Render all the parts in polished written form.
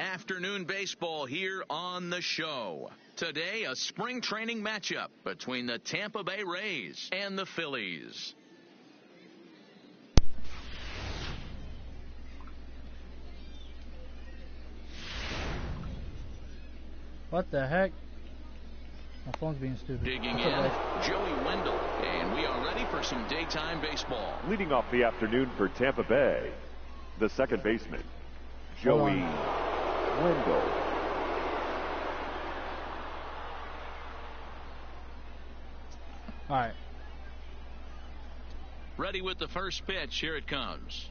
Afternoon baseball here on the show. Today, a spring training matchup between the Tampa Bay Rays and the Phillies. What the heck? My phone's being stupid. Digging in, Joey Wendell, and we are ready for some daytime baseball. Leading off the afternoon for Tampa Bay, the second baseman, Joey Wendell. All right. Ready with the first pitch. Here it comes.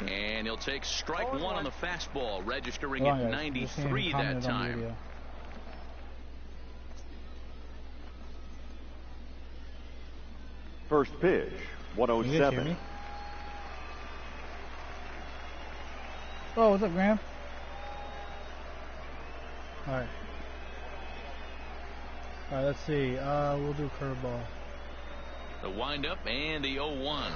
And he'll take strike one on the fastball, registering at 93 that time. First pitch, 107. Oh, what's up, Graham? All right. All right, let's see. We'll do curveball. The windup and the 0-1.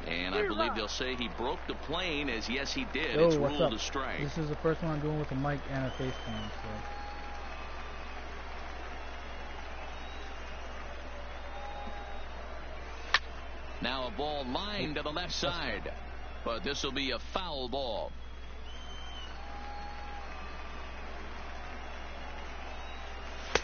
And I believe they'll say he broke the plane, as yes, he did. Yo, it's what's ruled up? a strike. This is the first one I'm doing with a mic and a face cam. So. Now a ball lined to the left side, but this will be a foul ball.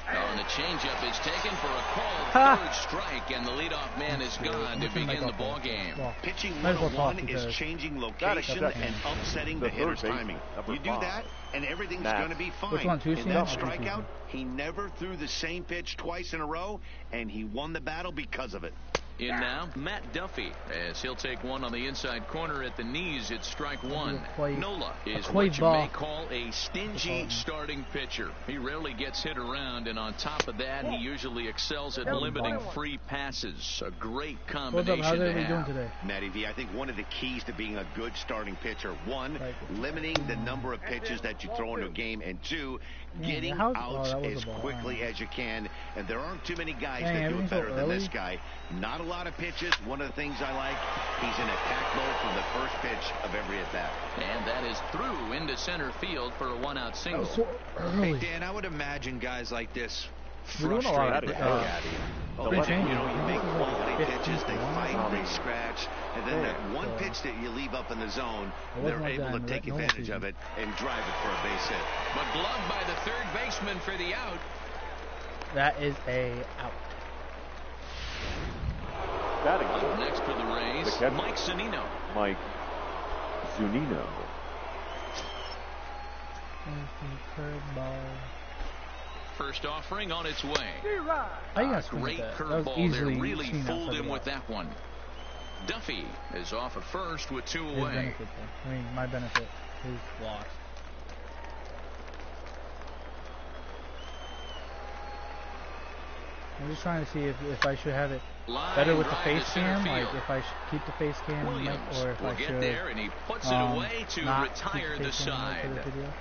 And the changeup is taken for a called third strike, and the leadoff man is gone to begin the ball game. Pitching 101 is changing location and upsetting the hitter's timing. You do that, and everything's going to be fine. In that strikeout, he never threw the same pitch twice in a row, and he won the battle because of it. In now, Matt Duffy, as he'll take one on the inside corner at the knees. It's strike one. Nola is what you may call a stingy starting pitcher. He rarely gets hit around, and on top of that, he usually excels at limiting free passes. A great combination to have. Matty V, I think one of the keys to being a good starting pitcher, one, limiting the number of pitches that you throw into a game, and two, getting outs as quickly as you can. And there aren't too many guys that do it better than this guy. Not a lot of pitches. One of the things I like, he's in attack mode from the first pitch of every at bat. And that is through into center field for a one-out single. Hey, Dan, I would imagine guys like this frustrated the heck out of you. You make quality pitches, they fight, they scratch, and then that one pitch that you leave up in the zone, they're able to take advantage of it and drive it for a base hit. But gloved by the third baseman for the out. That is a out. Up next for the Rays, Mike Zunino. Mike Zunino. First offering on its way. Great curveball there. Really fooled him with that one. Duffy is off at first with two away. My benefit. His loss. I'm just trying to see if I should have it better with the face cam, like if I should keep the face cam, or if I should get there, and he puts it away to retire the side.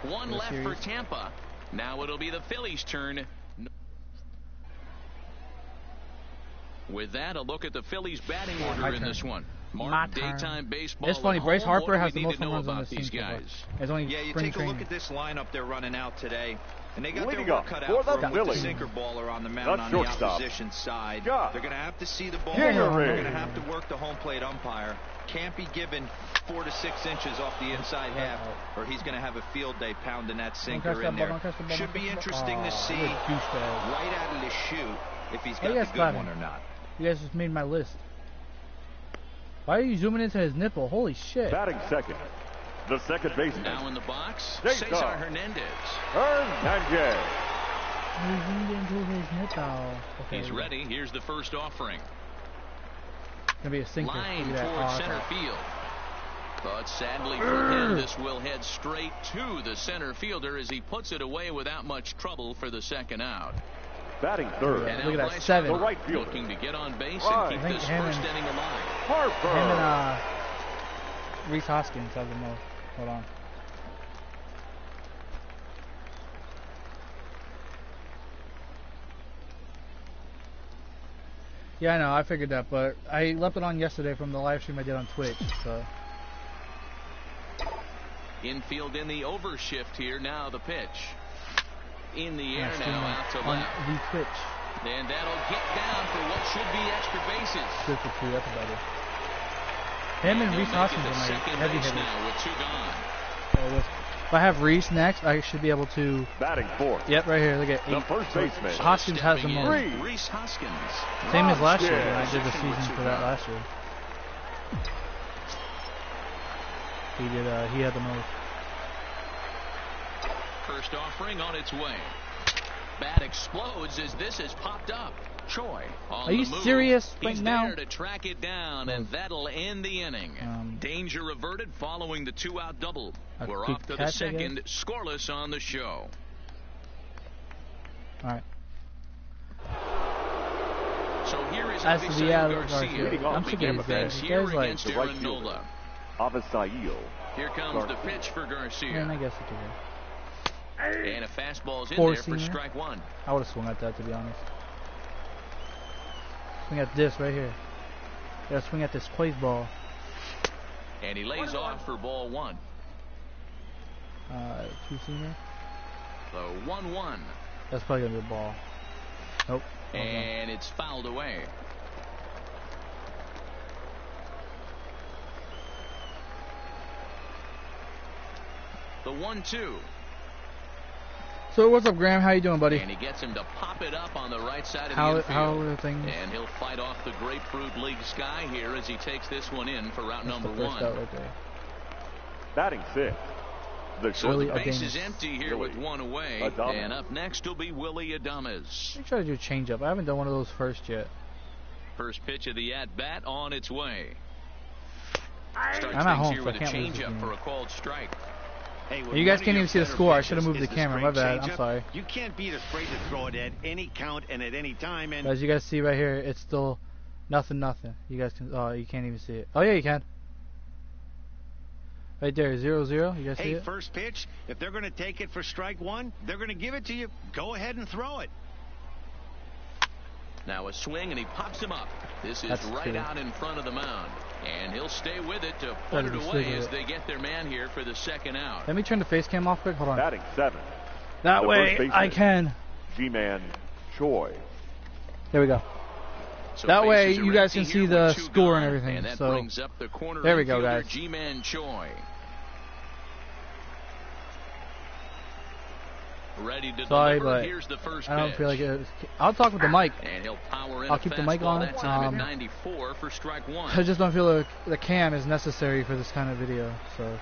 One left for Tampa. Now it'll be the Phillies' turn. With that, a look at the Phillies' batting order in this one. Mark daytime baseball. It's funny. Bryce Harper has the most home runs on this team. Yeah, you take a look at this lineup they're running out today. And they got their work cut out for them with the sinker baller on the mound on the opposition side. They're going to have to see the ball. They're going to have to work the home plate umpire. Can't be given 4 to 6 inches off the inside half, or he's going to have a field day pounding that sinker in there. Should be interesting to see right out of the chute if he's got the good one or not. You guys just made my list. Why are you zooming into his nipple? Holy shit. Batting second, the second baseman. Now in the box, Cesar Hernandez. He's ready. Here's the first offering. Gonna be a sinker. Line towards center field. But sadly for him, this will head straight to the center fielder as he puts it away without much trouble for the second out. Batting third. And look at that, 7. The right fielder. Looking to get on base and keep this first inning alive. Harper. Him and Reese Hoskins have the most. Hold on. Yeah, I know. I figured that, but I left it on yesterday from the live stream I did on Twitch. So Infield in the overshift here. Now the pitch. In the air now, out to left. The pitch. And that'll get down for what should be extra bases. Good for 2, that's about it. Him and Reese Hoskins are my heavy hitters. Now with 2 gone. If I have Reese next, I should be able to... Batting fourth. Yep, right here, look at 8. The first baseman. Hoskins has the most. Reese Hoskins. Same as last year when I did the season for that last year. He had the most. First offering on its way. Bat explodes as this has popped up. Choi on Are you serious right He's now? there to track it down, and that'll end the inning. Danger averted following the 2-out double. We're off to the second, scoreless on the show. All right. So here is As to the Garcia. I'm sick of things here against the right Nola. Avisail. Here comes the pitch for Garcia. And I guess it could be. And a fastball's in there for strike 1. I would have swung at that, to be honest. Swing at this right here. Gotta swing at this Quays ball. And he lays off for ball 1. 2-seamer. The 1-1. That's probably gonna be a ball. Nope. And it's fouled away. The 1-2. So what's up, Graham? How you doing, buddy? And he gets him to pop it up on the right side of the infield. How are things? And he'll fight off the Grapefruit League sky here as he takes this one in for route number 1. Right there. Batting 6. The base is empty here with 1 away. And up next will be Willie Adames. Let me try to do a changeup. I haven't done one of those first yet. First pitch of the at-bat on its way. I'm at home, so I can't lose this game. For a called strike. Hey, you guys can't even see the score. I should have moved the camera. My bad. I'm sorry. You can't be afraid to throw it at any count and at any time. And as you guys see right here, it's still nothing. You guys can. Oh, you can't even see it. Oh yeah, you can. Right there, 0-0. You guys see it? Hey, first pitch. If they're going to take it for strike 1, they're going to give it to you. Go ahead and throw it. Now a swing, and he pops him up. This is right out in front of the mound. And he'll stay with it to put it away as they get their man here for the second out. Let me turn the face cam off quick. Hold on. Batting 7. That way I can. G-Man Choi. There we go. So that way you guys can see the score and everything. And that so brings up the corner there we go, guys. G-Man Choi. Ready to Sorry, deliver. but Here's the first I don't pitch. feel like it. I'll talk with the mic. And he'll power in I'll keep the mic on. That time at 94 for strike 1. I just don't feel like the cam is necessary for this kind of video. So.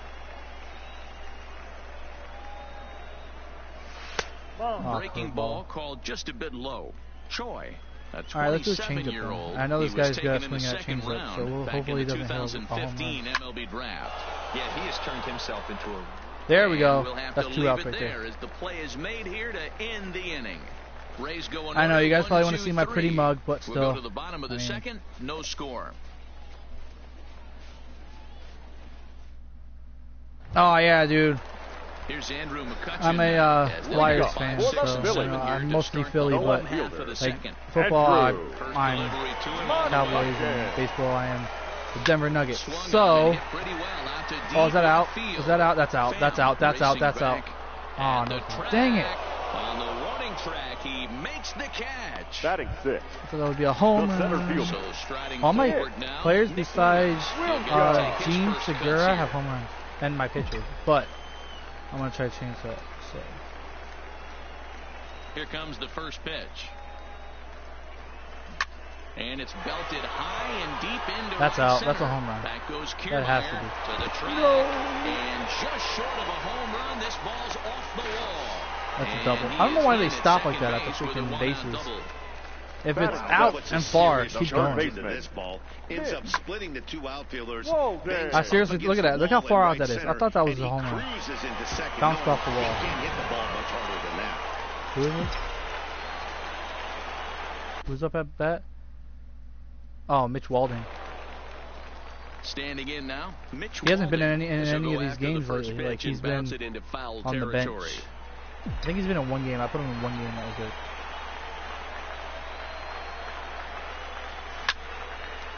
Breaking ball called just a bit low. Choi, a 27-year-old. I know this guy's got to swing at changeup, so we'll hopefully he doesn't have a 2015 MLB draft. Yeah, he has turned himself into a... There we go. We'll have That's to 2 leave outs it right there. As the play is made here to end the inning. Rays go I know you guys probably want to see my pretty mug, but still. We'll go to the bottom of the second. No score. Oh yeah, dude. Here's Andrew McCutcheon. I'm a Flyers fan, so I'm mostly Philly, but like football, I'm Cowboys, and baseball, I am the Denver Nuggets. So, oh, is that out? Is that out? That's out. That's out. That's out. That's out. Oh no! Dang it! On the warning track, he makes the catch. Batting 6. So that would be a home run. All my players besides Gene Segura have home runs, and my pitcher, but I'm gonna try to change that. So here comes the first pitch, and it's belted high and deep into that's right out. center. That's a home run. Back goes that has to be. To the track, and just short of a home run, this ball's off the wall. That's a double. I don't know why they stop like that at the freaking bases. If it's out and far, keep going. This ball ends up splitting the 2 outfielders. I seriously, look at that. Look how far out that is. I thought that was a home run. Bounced off the wall. Can't hit the ball much harder than that. Who is it? Who's up at bat? Oh, Mitch Walding. Standing in now, Mitch he hasn't been in any of these the games lately. Like he's been on the bench. I think he's been in one game. I put him in one game. That was it.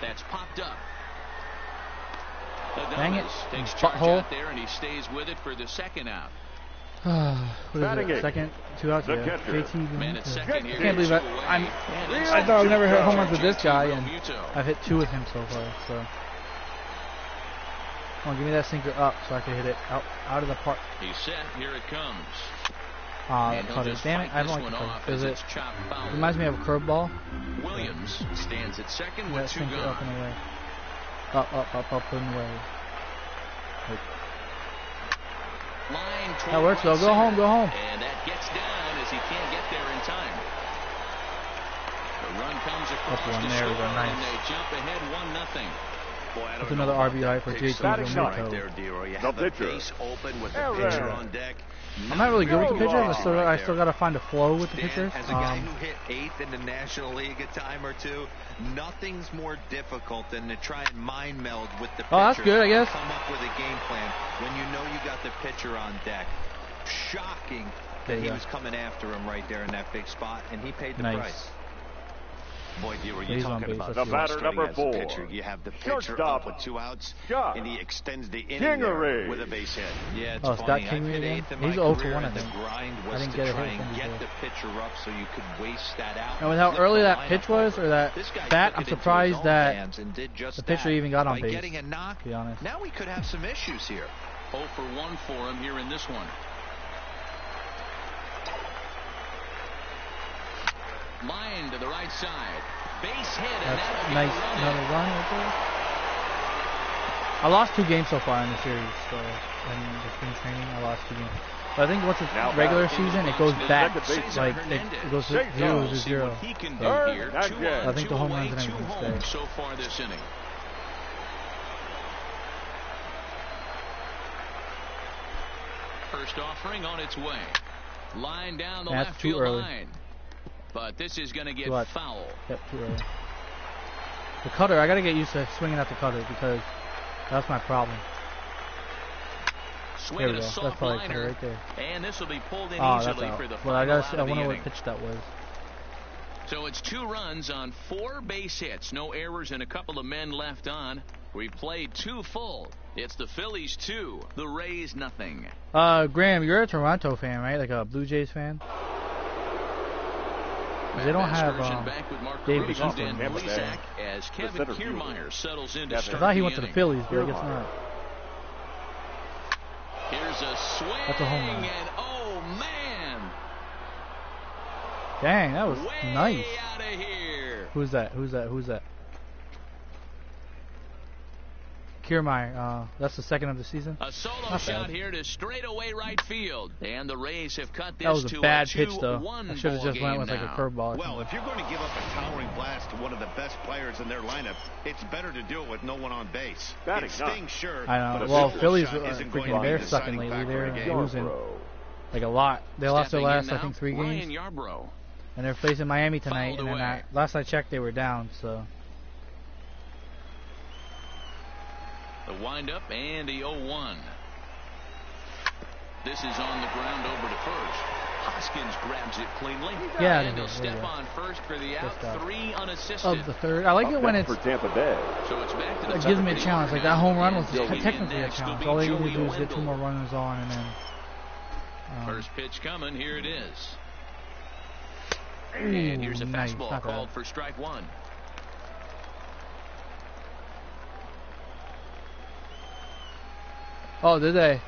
That's popped up. Dang it. Takes charge out there, and he stays with it for the second out. What is it? Second, 2 outs. Yeah. JT. Man at second here. I can't believe I thought I'd never hit home runs with this guy, and I've hit 2 with him so far. So, come on, give me that sinker up so I can hit it out of the park. He's set. Here it comes. Cutter. Damn it! I don't like the cutter because it reminds me of a curveball. Williams stands at second with 2 gone. Up and away. Up and away. That works though. Go home. And that gets down as he can't get there in time. The run comes across one the there. score, Nice. and they jump ahead 1-0. That's another RBI for JT. Right there, D-Roy. You have the base open with the pitcher on deck. I'm not really good with the pitchers. I still got to find a flow with the pitchers. As a guy who hit 8th in the National League a time or two, nothing's more difficult than to try and mind meld with the pitcher. Oh, that's good, I guess. Come up with a game plan when you know you got the pitcher on deck. Shocking that he was coming after him right there in that big spot, and he paid the price. Boy, D-Roy, you're talking about the batter number 4. Pitcher. You have the pitcher up with 2 outs, and he extends the inning with a base hit. Yeah, it's funny. Scott Kingery again? He's 0 for 1, I think. I didn't get a hit from get the pitcher up so you could waste that out. And with how early that pitch was, or that bat, I'm surprised that the pitcher even got on base. Getting a knock, to be honest. Now we could have some issues here. 0 for 1 for him here in this one. Line to the right side. Base hit. That's nice. Another run right there. I lost 2 games so far in the series. So in the spring training, I lost 2 games. But I think once it's regular season, it goes back. Like it goes 0 to 0. So I think the home runs and everything stay. So far this inning. First offering on its way. Line down the left field line. But this is going to get foul. Yep, too early. The cutter, I got to get used to swinging at the cutter because that's my problem. There we go. That's probably cutter right there. And this will be pulled in easily for the final out of the inning. I wonder what pitch that was. So it's 2 runs on 4 base hits. No errors and a couple of men left on. We've played 2 full. It's the Phillies 2, the Rays nothing. Graham, you're a Toronto fan, right? Like a Blue Jays fan? They don't have Dave Bautista in as Kevin Kiermaier settles into I thought he went to the Phillies, but I guess not. Here's a swing. That's a home run. And oh man! Dang, that was way nice. Out of here. Who's that? Kiermaier, that's the second of the season. A solo shot here to straightaway right field, and the Rays have cut this that was a to bad a pitch, though. I should have just went with like a curveball. Well, if you're going to give up a towering blast to one of the best players in their lineup, it's better to do it with no one on base. It stings, sure. I know. Well, Phillies freaking they're sucking lately. They're losing like a lot. They lost their last, I think, 3 games, and they're facing Miami tonight. And then last I checked, they were down. So. The windup and the 0-1. This is on the ground over to first. Hoskins grabs it cleanly. Yeah, and he'll step on first for the out. 3 unassisted. Of the third. I like it when it's. For Tampa Bay. So it's back to the it gives me a challenge. Like that home run was technically a challenge. All they need to do is get 2 more runners on, and then. First pitch coming. Here it is. And here's a fastball called for strike 1. Oh, did they?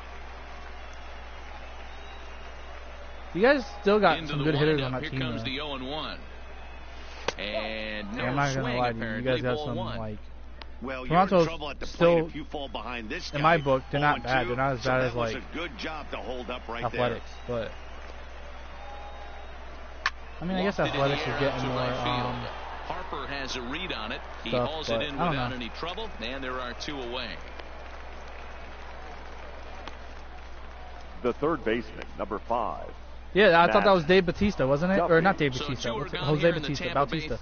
You guys still got some good hitters on that team. Here comes the 0-1. And no I'm not gonna lie to you. You guys got some like. Well, Toronto's still, if you fall behind this guy, in my book, they're not bad. They're not as bad as like. A good job to hold up right Athletics, but. I mean, I guess Athletics is getting more. Harper has a read on it. He hauls it in without any trouble, and there are 2 away. The third baseman, number 5. Yeah, I thought that was Dave Bautista, wasn't it? Or not Dave Bautista. Jose Bautista. Bautista.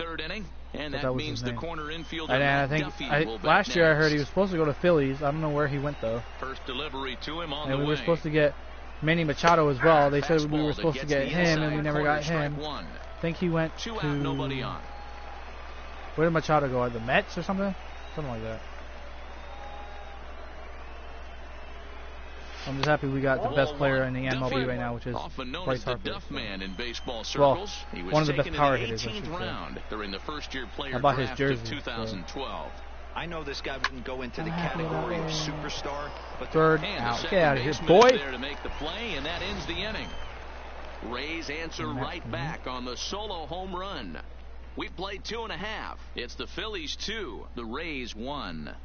And that means the corner infielder. And I think last year I heard he was supposed to go to Phillies. I don't know where he went though. First delivery to him on the way. And we were supposed to get Manny Machado as well. They said we were supposed to get him, and we never got him. I think he went to. Nobody on. Where did Machado go? The Mets or something? Something like that. I'm just happy we got the best player in the MLB right now, which is Bryce Harper. Well, one of the best power hitters. During the first-year player about his jersey? 2012. I know this guy wouldn't go into the category of superstar, but third out. Get out of here, boy. There to make the play, and that ends the inning. Rays answer right back on the solo home run. We played 2.5. It's the Phillies 2, the Rays 1.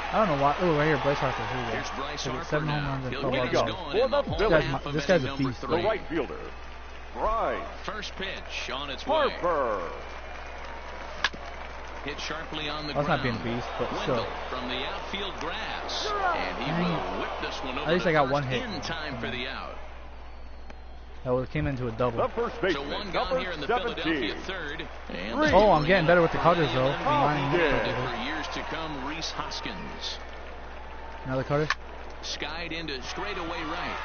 I don't know why. Oh, right here, Bryce Harper. Here's Bryce Harper 7 home runs in 12 games. This guy's a beast. The right fielder, Bryce. First pitch on its Harper. way. Hit sharply on the ground. That's not being a beast, but still. From the outfield grass, and he will whip this one over. At least I got one hit in time for the out. That came into a double. The first baseman, so one gone here in the Philadelphia third. And oh, I'm getting better with the cutters though. For years to come, Reese Hoskins. Another cutter. Skied into straightaway right.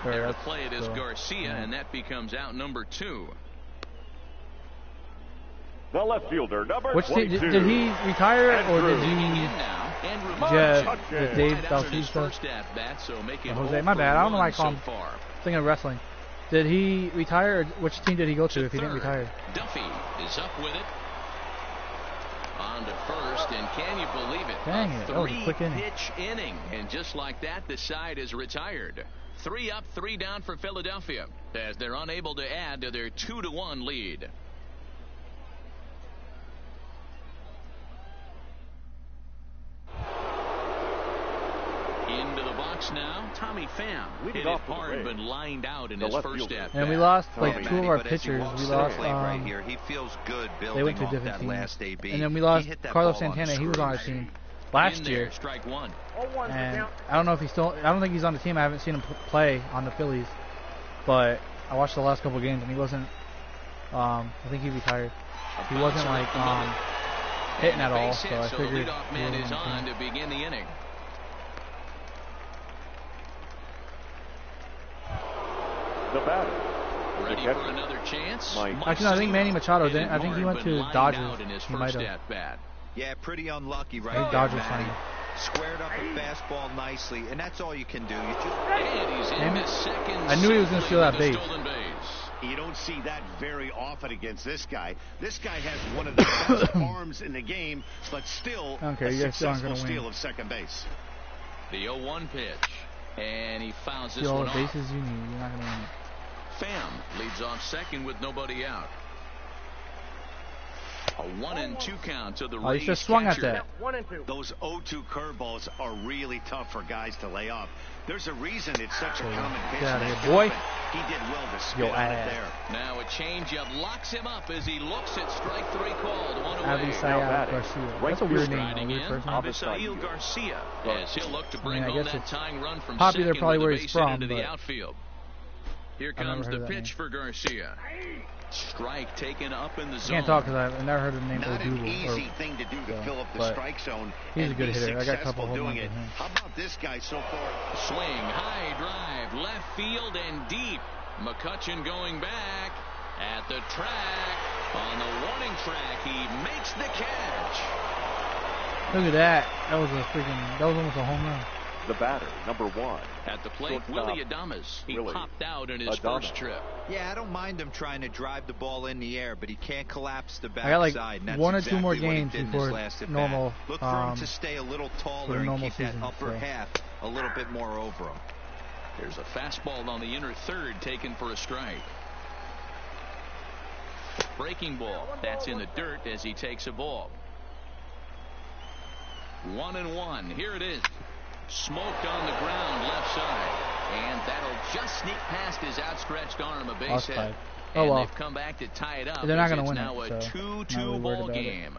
There to play it is Garcia, and that becomes out number 2. The left fielder, number 22. Did he retire or did he just Dave Bautista? Jose, my bad. I don't know why I call him. Thinking of wrestling. Did he retire? Or which team did he go to if he didn't retire? Duffy is up with it. On to first, and can you believe it? Dang it, that was a quick inning. 3-pitch inning, and just like that, the side is retired. 3 up, 3 down for Philadelphia, as they're unable to add to their 2-1 lead. Into the box now, Tommy Pham. Hit it hard, but lined out in his first at-bat. And we lost like 2 of our pitchers. We lost. Right here. He feels good building they went to a different team. And then we lost Carlos Santana. He was on our team last year. Strike 1. And I don't know if he's still. I don't think he's on the team. I haven't seen him play on the Phillies. But I watched the last couple games, and he wasn't. I think he retired. He wasn't like hitting at all. So I figured. The leadoff man is on to begin the inning. The batter. Ready for another chance? Actually, I think Manny Machado didn't. I think he went to Dodgers. He might have. Yeah, pretty unlucky right there. Dodgers signed. Squared up a fastball nicely, and that's all you can do. You just I knew he was going to steal that base. You don't see that very often against this guy. This guy has one of the best arms in the game, but still a successful steal of second base. The 0-1 pitch, and he fouls this one off. All the bases you need. You're not going to win it. Pham leads off second with nobody out. A 1-2 count to the Rays. He just swung at that. Those 0-2 curveballs are really tough for guys to lay off. There's a reason it's such a common pitch. Get out of here, boy. He did well to spin on it there. Now a changeup locks him up as he looks at strike 3 called. One away. Avisail Garcia. That's a weird name. Avisail Garcia, as he'll look to bring home that tying run from popular second probably with where the he's base hit from, into the outfield. Here comes the pitch for Garcia. Strike taken up in the zone. I can't talk because I've never heard of the name Not an easy thing to do to fill up the strike zone. He's a good hitter. I got a couple doing it. How about this guy so far? Swing, high drive, left field and deep. McCutchen going back at the track. On the warning track, he makes the catch. Look at that. That was almost a home run. The batter, number 1. At the plate, Willie Adames. He popped out in his first trip. Yeah, I don't mind him trying to drive the ball in the air, but he can't collapse the backside. I got like 1 or 2 more games before normal. Look for him to stay a little taller and keep that upper half a little bit more over him. There's a fastball on the inner third taken for a strike. Breaking ball. That's in the dirt as he takes a ball. 1-1. Here it is. Smoked on the ground left side, and that'll just sneak past his outstretched arm, a base hit. And they've come back to tie it up. They're not going to win now it. Now a 2-2 ball game.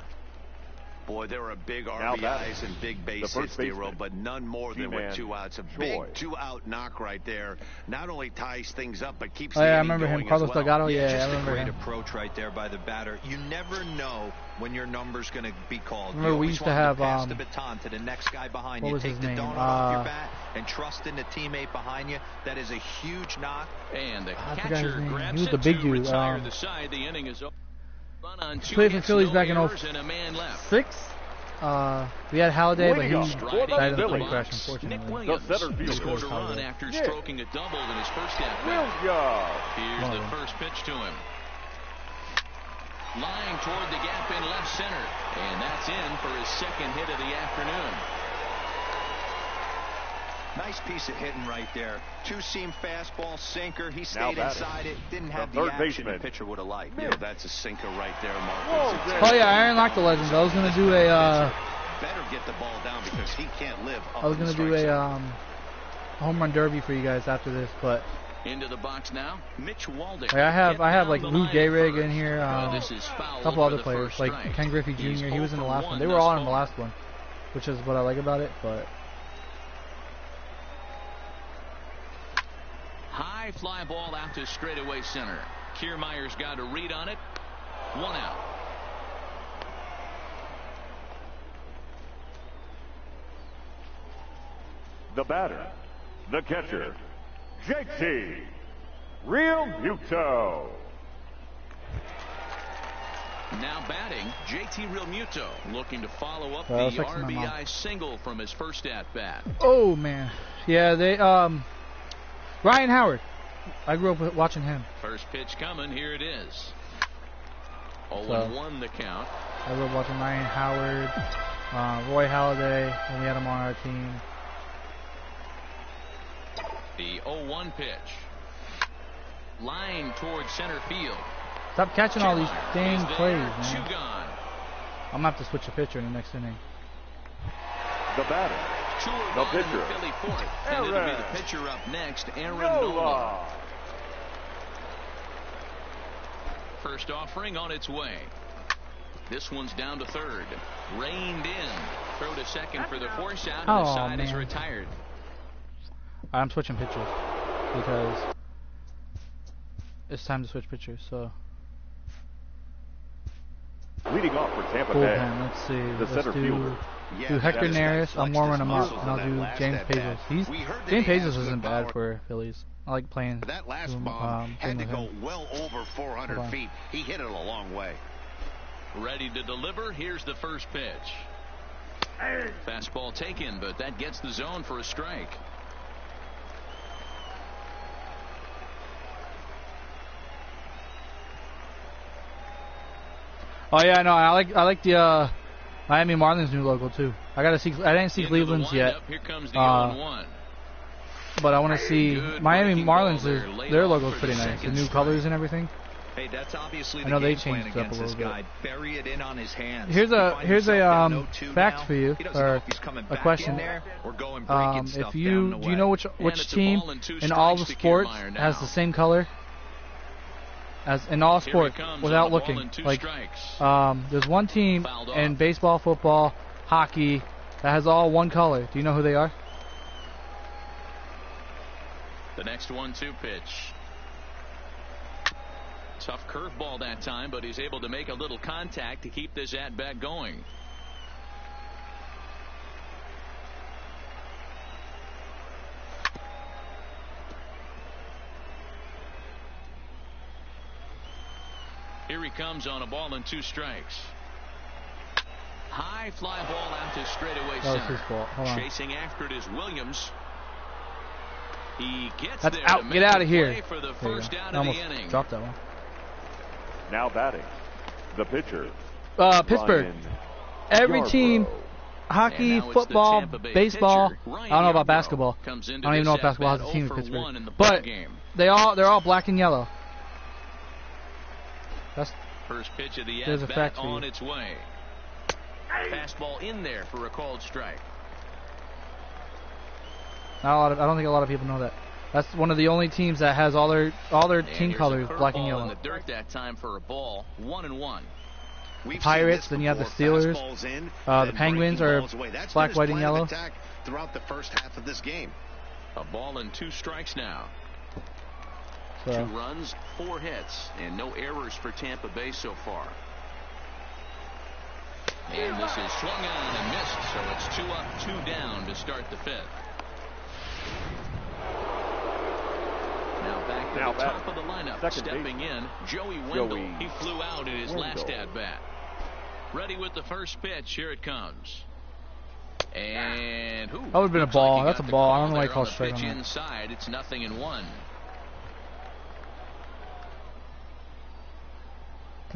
Boy, there are big RBIs and big base hits, D-Roll, but none more than with 2 outs. A big 2-out knock right there. Not only ties things up, but keeps the inning I remember him, Carlos Delgado. Yeah, just I remember a great him. approach right there by the batter. You never know when your number's going to be called. Remember, we used to have pass the baton to the next guy behind you. Take the donut off your bat and trust in the teammate behind you. That is a huge knock. And the catcher grabs it to retire the side. The inning is over. Played for Phillies back in 06. We had Halliday, but he died in the plane crash, unfortunately. The center field scored a run after stroking a double in his first at-bat. Here's the first pitch to him. Lying toward the gap in left center, and that's in for his second hit of the afternoon. Nice piece of hitting right there. Two-seam fastball, sinker. He stayed inside it. Didn't have the action the pitcher would have liked. Yeah, that's a sinker right there, Mark. Oh yeah, Aaron locked the legends. I was gonna do a. Better get the ball down because he can't live. I was gonna do a home run derby for you guys after this, but. Into the box now, Mitch Waldick. I have like Lou Gehrig in here. A couple other players like Ken Griffey Jr. He was in the last one. They were all in the last one, which is what I like about it. But. High fly ball out to straightaway center. Kiermaier's got a read on it. 1 out. The batter, the catcher, JT Realmuto. Now batting, JT Realmuto, looking to follow up the RBI single from his first at bat. Oh man, yeah, they Ryan Howard. I grew up watching him. First pitch coming. Here it is. 0-1 the count. I grew up watching Ryan Howard, Roy Halladay, when we had him on our team. The 0-1 pitch. Line towards center field. Stop catching all these dang plays, man. Two gone. I'm going to have to switch a pitcher in the next inning. The batter. The pitcher. And it'll be the pitcher up next, Aaron Nola. First offering on its way. This one's down to third. Reined in. Throw to second for the force out, and the side is retired. I'm switching pitchers because it's time to switch pitchers. So leading off for Tampa Bay. Let's see. The center fielder. Do Hector Neris. I'm warming him up, and I'll do James Pazos. James Pazos isn't bad for Phillies. I like playing. That last bomb had to go well over 400 feet. He hit it a long way. Ready to deliver. Here's the first pitch. Fastball taken, but that gets the zone for a strike. Oh yeah, no, I like the Miami Marlins new logo too. I didn't see Cleveland's yet. Here comes the 0-1. But I want to see Miami Marlins. Their logo's pretty nice. The new colors and everything. Hey, that's obviously I know they changed it up a little bit. Bury it in on his hands. Here's a fact for you, or a question. If do you know which team in all the sports has the same color as in all sports without looking? Like there's one team in baseball, football, hockey that has all one color. Do you know who they are? The next 1-2 pitch. Tough curveball that time, but he's able to make a little contact to keep this at-bat going. Here he comes on a ball and 2 strikes. High fly ball out to straightaway center. Chasing after it is Williams. He gets That's there out. Get out of here. For the first out of the inning. Dropped that one. Now batting, the pitcher. Pittsburgh. Every team, hockey, football, baseball. I don't know about basketball. I don't even know if basketball has a team in Pittsburgh. But they're all black and yellow. That's first pitch of the at-bat on its way. Fastball in there for a called strike. I don't think a lot of people know that. That's one of the only teams that has all their team colors black and yellow. In the dirt that time for a ball. 1-1. Pirates. Then you have the Steelers. The Penguins are black, white, and yellow. Throughout the first half of this game. A ball and 2 strikes now. 2 runs, 4 hits, and no errors for Tampa Bay so far. And this is swung on and missed, so it's 2 up, 2 down to start the 5th. Now back to the top of the lineup. Stepping in, Joey Wendell. He flew out in his last at-bat. Ready with the first pitch. Here it comes. And that would have been a ball. That's a ball. I don't know why I call strike on that. Inside. It's 0-1.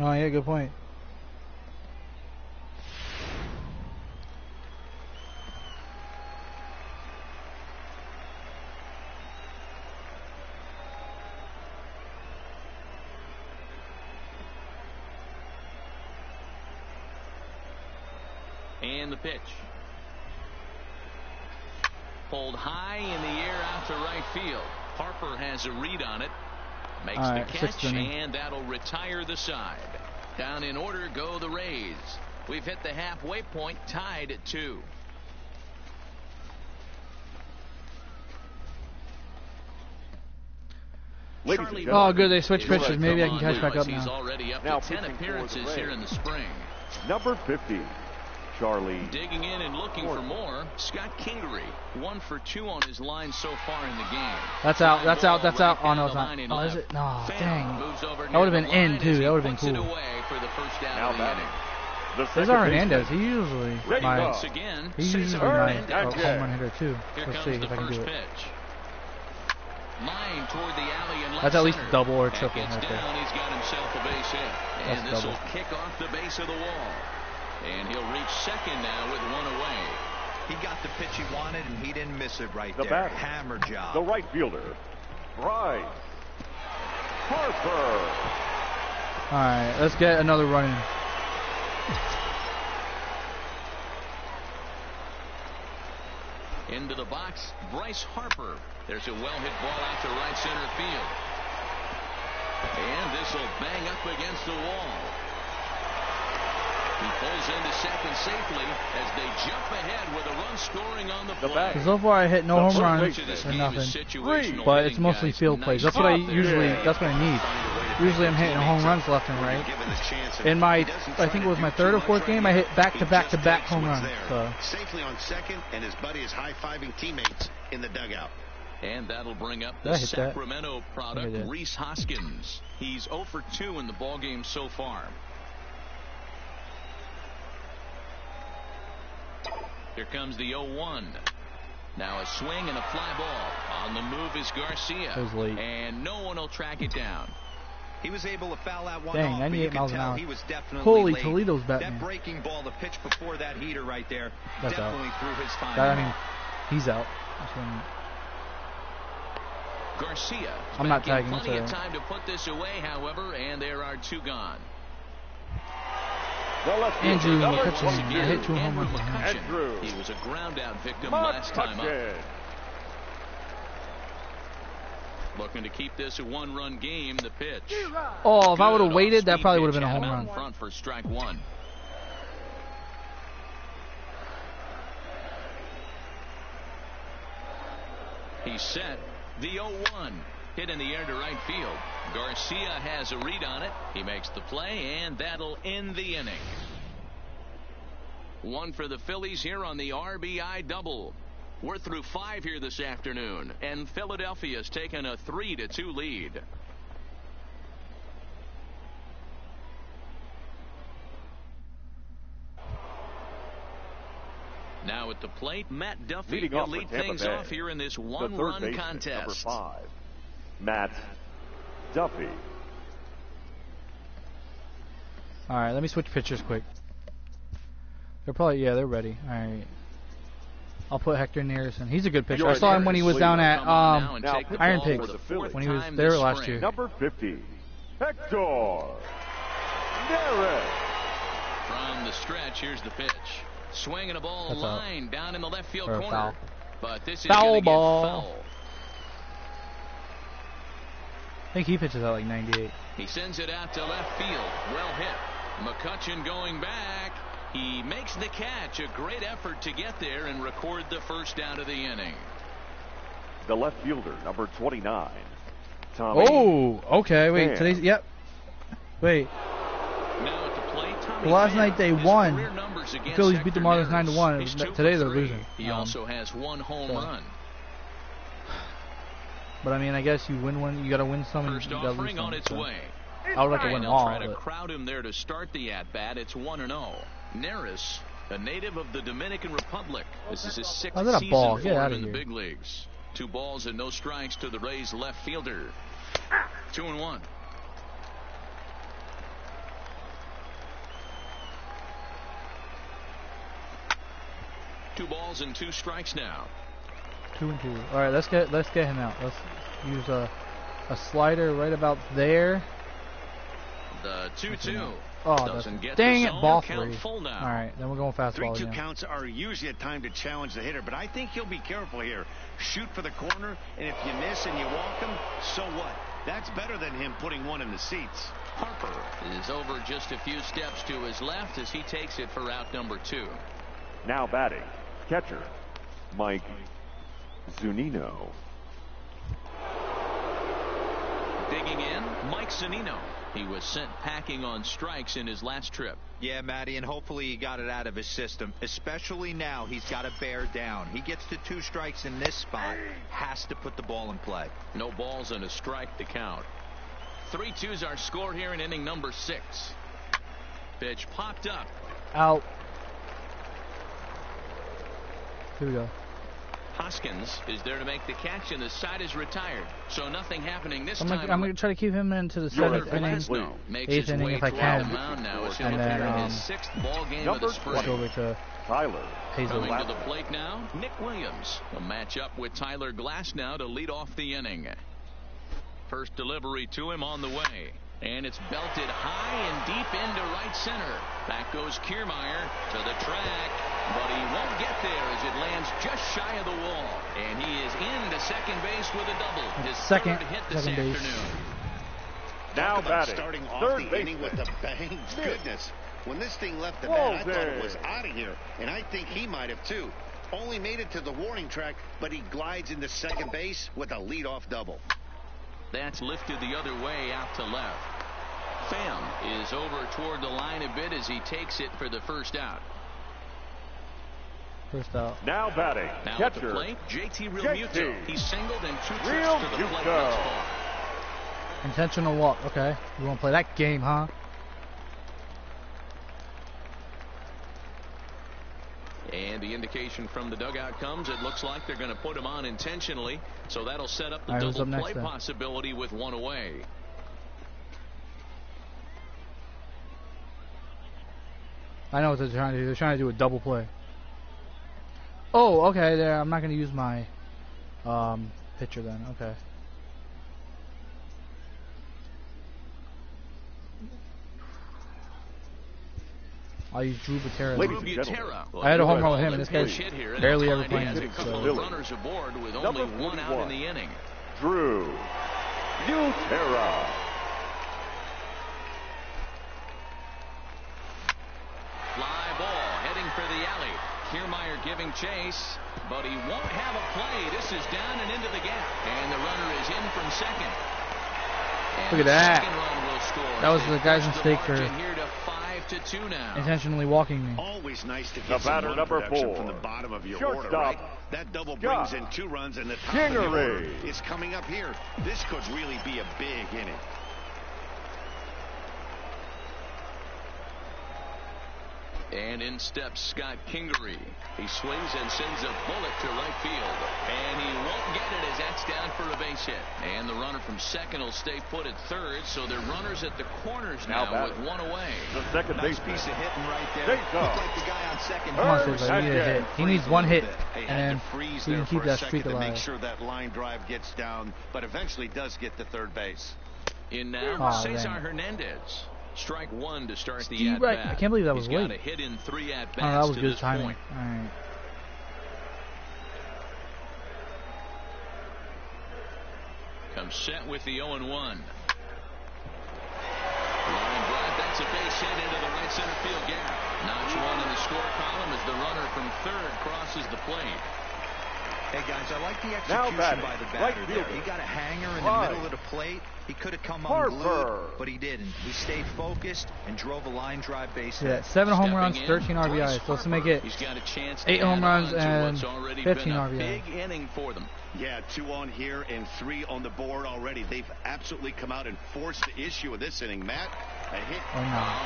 Oh yeah, good point. And the pitch. Pulled high in the air out to right field. Harper has a read on it. Makes the catch, and that'll retire the side. Down in order go the Rays. We've hit the halfway point, tied at 2. Oh, good. They switched pitches. Maybe I can catch back up now. He's already up to 10 appearances here in the spring. Number 50. Charlie. Digging in and looking for more. Scott Kingery, 1 for 2 on his line so far in the game. That's out. That's out. That's out. Oh no, it's not. Oh, is it? No, dang. That would have been in too. That would have been cool. There's our Hernandez. He's usually my home run hitter too. Let's see if I can do it. Line toward the alley and that's at least a double or a triple. Right there. He's got himself a base hit, and this will kick off the base of the wall. And he'll reach second now with 1 away. He got the pitch he wanted, and he didn't miss it right there. Back. Hammer job. The right fielder, Bryce Harper. All right, let's get another run in. Into the box, Bryce Harper. There's a well-hit ball out to right center field. And this will bang up against the wall. He pulls into second safely as they jump ahead with a run scoring on the play. So far I hit no home runs or nothing, but it's mostly field plays. That's what I usually, that's what I need. Usually I'm hitting home runs left and right. In my, I think it was my 3rd or 4th game, I hit back-to-back-to-back home runs. So. Safely on second, and his buddy is high-fiving teammates in the dugout. And that'll bring up the Sacramento product, Rhys Hoskins. He's 0 for 2 in the ballgame so far. Here comes the 0-1. Now a swing and a fly ball. On the move is Garcia. And no one will track it down. He was able to foul that one off. Dang, 98 miles an hour. He was definitely Holy late. Toledo's Batman. That breaking ball, the pitch before that heater right there, that's definitely threw his time. I mean, he's out. Garcia. I'm not tagging. Plenty of time to put this away, however, and there are 2 gone. Andrew McCutcheon hit 2 home runs. He was a ground-out victim last time up. Looking to keep this a 1-run game. The pitch. Oh, if I would have waited, that probably would have been a home run. Front for strike 1. He's set. The 0-1. Hit in the air to right field. Garcia has a read on it. He makes the play, and that'll end the inning. 1 for the Phillies here on the RBI double. We're through 5 here this afternoon, and Philadelphia's taken a 3-2 lead. Now at the plate, Matt Duffy will lead things off here in this 1-run contest. Number 5, Matt Duffy. All right, let me switch pitchers quick. They're probably, yeah, they're ready. All right. I'll put Hector Nearson. He's a good pitcher. I saw him when he was down at Iron Pigs when he was there last year. Number 50, Hector Nearson. From the stretch, here's the pitch. Swinging a ball line down in the left field corner. Foul. But this is foul ball. I think he pitches at like 98. He sends it out to left field. Well hit. McCutcheon going back. He makes the catch. A great effort to get there and record the first out of the inning. The left fielder, number 29, Tommy. Oh, okay. Wait, today's, yep. Wait. Now at the plate, Tommy last night they won. The Phillies beat the Marlins 9-1. Today they're losing. He also has 1 home run. But I mean, I guess you win one, you got to win some. First offering on its way. I would like to win them all. Try to crowd him there to start the at-bat. It's 1-0. Neris, a native of the Dominican Republic. This is his 6th season for him in the big leagues. 2 balls and no strikes to the Rays left fielder. 2-1. Two balls and 2 strikes now. 2-2. All right, let's get him out. Let's use a slider right about there. The 2-2. Oh, dang it, ball 3. All right, then we're going fastball 3-2 counts are usually a time to challenge the hitter, but I think he'll be careful here. Shoot for the corner, and if you miss and you walk him, so what? That's better than him putting one in the seats. Harper is over just a few steps to his left as he takes it for out number 2. Now batting, catcher, Mike Zunino. Digging in, Mike Zunino. He was sent packing on strikes in his last trip. Yeah, Matty, and hopefully he got it out of his system. Especially now, he's got to bear down. He gets to 2 strikes in this spot, has to put the ball in play. No balls and a strike to count. 3-2's our score here in inning number 6. Pitch popped up. Out. Here we go. Hoskins is there to make the catch, and the side is retired. So nothing happening this time. I'm going to try to keep him into the 7th inning, 8th inning if I can. And then his 6th ball game of the spring. Over to Tyler. Coming to the plate now, Nick Williams. A matchup with Tyler Glasnow to lead off the inning. First delivery to him on the way. And it's belted high and deep into right center. Back goes Kiermaier to the track, but he won't get there as it lands just shy of the wall. And he is into second base with a double. His second hit this afternoon. Now batting, starting off third the inning with a bang. Goodness. When this thing left the bat, I thought it was out of here. And I think he might have too. Only made it to the warning track, but he glides into second base with a leadoff double. That's lifted the other way out to left. Pham is over toward the line a bit as he takes it for the first out. First out. Now batting, now catcher, at the plate, JT Realmuto. He singled and 2 trips to the plate thus far. Intentional walk. Okay, you want to play that game, huh? And the indication from the dugout comes, it looks like they're going to put him on intentionally, so that'll set up the double play possibility with 1 away. I know what they're trying to do. They're trying to do a double play. Oh, okay. There, I'm not going to use my pitcher then. Okay. I'll use Drew Butera. I had a home run with him, and this guy's barely ever playing it. So. Runners aboard with only 1 out in the inning. Drew Butera. Fly ball heading for the alley. Kiermaier giving chase, but he won't have a play. This is down and into the gap, and the runner is in from second. And look at that. That was the guy's mistake for intentionally walking me. Always nice to get some run production from the bottom of your order, right? That double brings in 2 runs, and the top of the order is coming up here. This could really be a big inning. And in steps Scott Kingery. He swings and sends a bullet to right field. And he won't get it as that's down for a base hit. And the runner from second will stay put at third. So they're runners at the corners now with 1 away. The second nice baseman. Piece of hitting right there. Looked like the guy on second. Come on, Silva, you need a hit. He needs 1 hit. And freeze he can keep that streak alive. To make sure that line drive gets down, but eventually does get to third base. In now, Cesar Hernandez. Strike 1 to start the at-bat. I can't believe that was late. He's got a hit in 3 at-bats. Oh, that was to good this timing. Point. All right. Comes set with the 0-1. Line drive, that's a base hit into the right center field gap. Notch 1 in the score column as the runner from third crosses the plate. Hey, guys, I like the execution by the batter there. He got a hanger in the middle of the plate. He could have come unglued, but he didn't. He stayed focused and drove a line drive base hit. Yeah, 7 home runs, 13 RBIs. So let's make it 8 home runs and 15 RBIs. Big inning for them. Yeah, 2 on here and 3 on the board already. They've absolutely come out and forced the issue of this inning. Matt, a hit.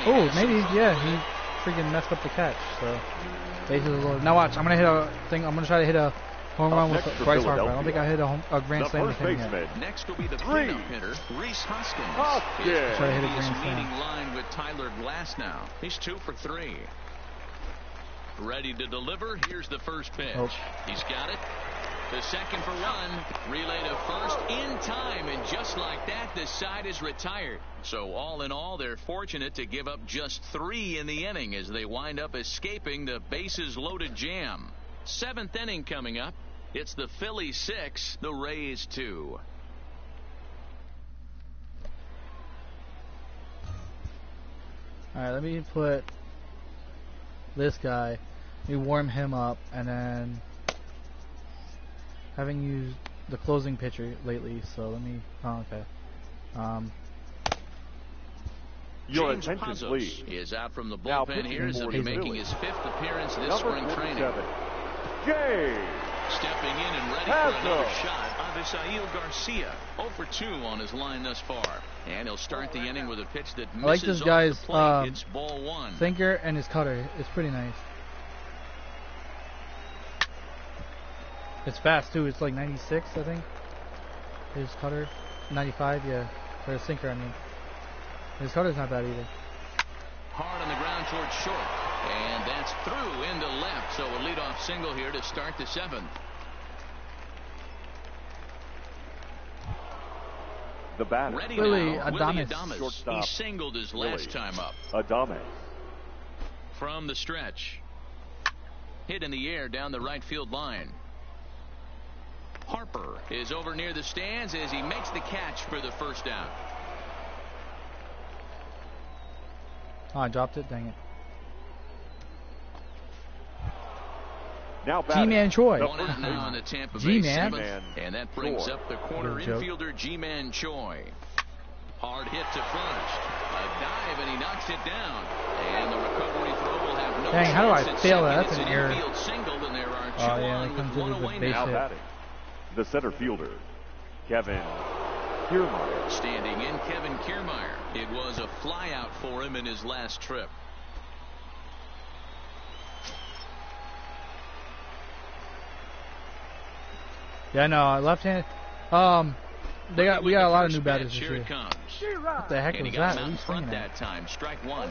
Oh, maybe, yeah, he freaking messed up the catch. So, bases are loaded. Now watch, I'm going to hit a thing. I'm going to try to hit a home run with Bryce Harper. I don't think I hit a grand slam with him yet. Next will be the cleanup hitter, Rhys Hoskins. Try to hit a grand slam. Leading line with Tyler Glass now. He's 2 for 3. Ready to deliver. Here's the first pitch. He's got it. The second for 1. Relay to first in time, and just like that, the side is retired. So all in all, they're fortunate to give up just 3 in the inning as they wind up escaping the bases loaded jam. 7th inning coming up. It's the Phillies 6, the Rays 2. All right, let me put this guy. Let me warm him up, and then having used the closing pitcher lately, so let me. Oh, okay. Your James attention, Pazos please. Is out from the bullpen here as he'll be making his 5th appearance this spring training. James Stepping in and ready for another shot, Avisail Garcia, 0 for 2 on his line thus far. And he'll start the inning with a pitch that misses I like this guy's off the plate. It's ball 1. Sinker and his cutter. It's pretty nice. It's fast too. It's like 96, I think. His cutter, 95, yeah. Or his sinker, I mean. His cutter's not bad either. Hard on the ground towards short. And that's through into left. So a leadoff single here to start the 7th. The batter. Ready Willie now, Adames. Shortstop. He singled his last time up. Adames. From the stretch. Hit in the air down the right field line. Harper is over near the stands as he makes the catch for the first out. Oh, I dropped it. Dang it. Now G-Man Choi. One out now in the Tampa Bay G-Man. 7th, and that brings up the corner infielder G-Man Choi. Hard hit to first. A dive, and he knocks it down. And the recovery throw will have no chance. Dang, how do I fail that? That's an error. Infield single, and there are 2 on with 1 away now now. batting. The center fielder, Kevin Kiermaier. Standing in, Kevin Kiermaier. It was a flyout for him in his last trip. Yeah, no, left-handed. We got a lot of new batters this year. What the heck was that? What are you swinging at? That time, strike 1.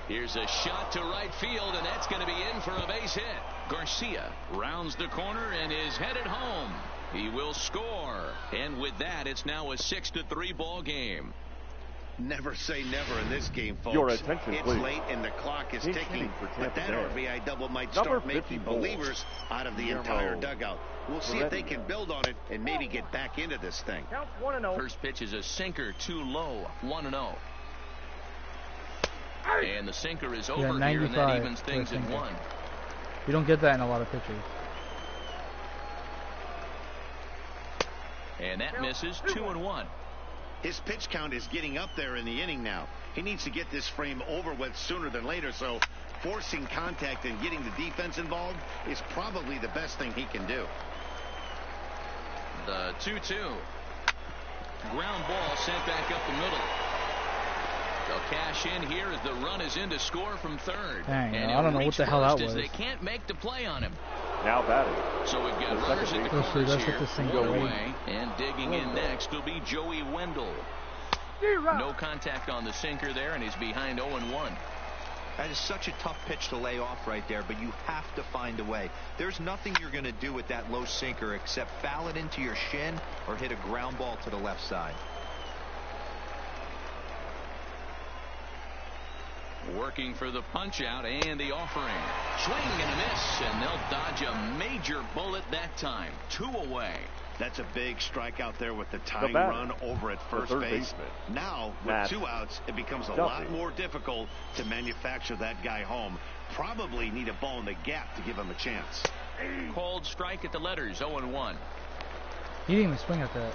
Here's a shot to right field, and that's going to be in for a base hit. Garcia rounds the corner and is headed home. He will score, and with that, it's now a 6-3 ball game. Never say never in this game, folks. Your attention, it's please. late and the clock is ticking, but that RBI double might Number start making 54. Believers out of the entire dugout. We'll see if they can build on it and maybe get back into this thing. First pitch is a sinker, too low, 1-0. And the sinker is over here, and that evens things at 1. You don't get that in a lot of pitchers. And that misses, 2-1. His pitch count is getting up there in the inning now. He needs to get this frame over with sooner than later, so forcing contact and getting the defense involved is probably the best thing he can do. The 2-2. Ground ball sent back up the middle. They'll cash in here as the run is in to score from third. Dang, I don't know what the hell that was. They can't make the play on him. Now batting. So we've got runners at the corners here. One away, and digging in next will be Joey Wendell. No contact on the sinker there, and he's behind 0-1. That is such a tough pitch to lay off right there, but you have to find a way. There's nothing you're going to do with that low sinker except foul it into your shin or hit a ground ball to the left side. Working for the punch out and the offering. Swing and a miss, and they'll dodge a major bullet that time. 2 away. That's a big strikeout there with the tying run over at first base. Now, with 2 outs, it becomes a lot more difficult to manufacture that guy home. Probably need a ball in the gap to give him a chance. Called strike at the letters, 0-1. He didn't even swing at that.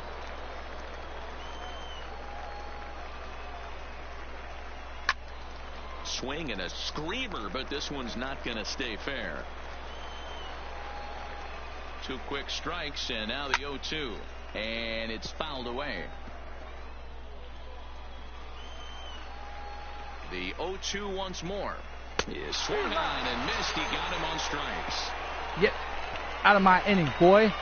Swing and a screamer, but this one's not going to stay fair. 2 quick strikes, and now the 0-2, and it's fouled away. The 0-2 once more. Is swung on and missed. He got him on strikes. Yep. Out of my inning, boy.